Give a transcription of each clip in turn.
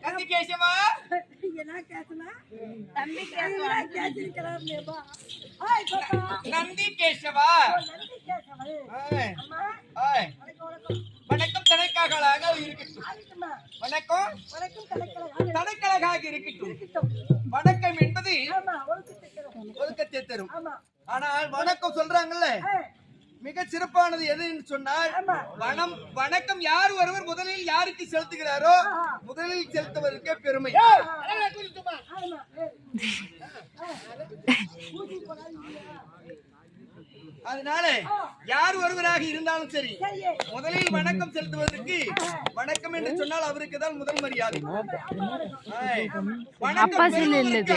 நந்தி கேசவா நந்தி கேசவா வணக்கம் தனக்காக இருக்கட்டும். வணக்கம் தனக்கழகாக இருக்கட்டும். வணக்கம் என்பது ஒழுக்கத்தை தரும். ஆனால் வணக்கம் சொல்றாங்கல்ல, மிக சிறப்பானது எதுன்னு சொன்னால் வணக்கம் யார் ஒருவர் முதலில் யாருக்கு செலுத்துகிறாரோ முதலில் செலுத்துவதற்கே பெருமை. அதனால யார் ஒருவராக இருந்தாலும் சரி, முதலில் வணக்கம் செலுத்துவதற்கு வணக்கம் என்று சொன்னால் அவருக்கு தான் முதல் மரியாதை. அப்பா செல்லு இல்லது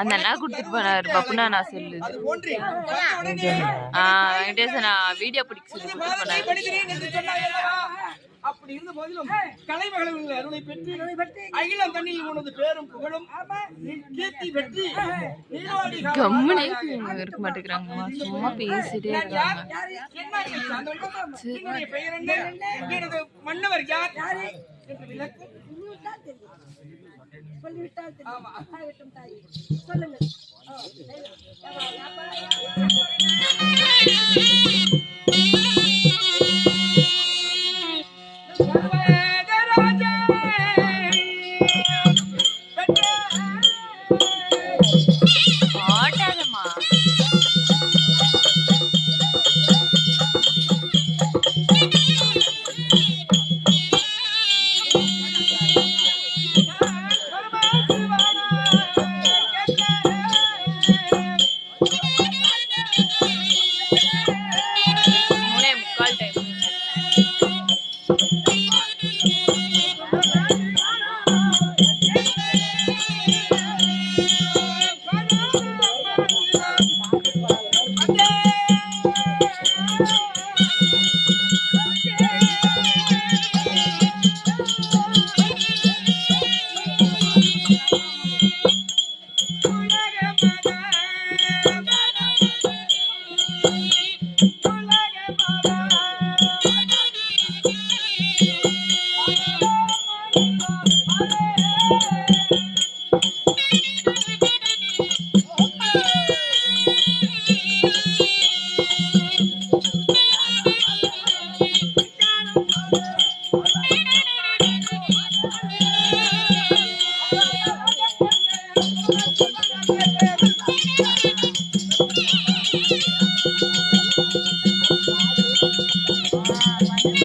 அந்த அண்ணா கொடுத்துட்டு போனாரு பப்புனா நான் செல்லு. அது போன்று வெங்கடேசன் நான் வீடியோ பிடிக்க சொல்லி படிக்கிறேன் என்று சொன்னாங்க. அப்படி இருந்த போதிலும் கலைமகளின் அருளை பெற்று அகிலம் தண்ணில் உனது பேரும் புகழும் கீர்த்தி பெற்று கம்முனே இருக்க மாட்டேங்கிறாங்கம்மா, சும்மா பேசிட்டே இருக்காங்க. பெயர் என்ன, எனது மன்னவர் யார் என்று விளக்கு சொல்லிவிட்டால் சொல்லுங்க.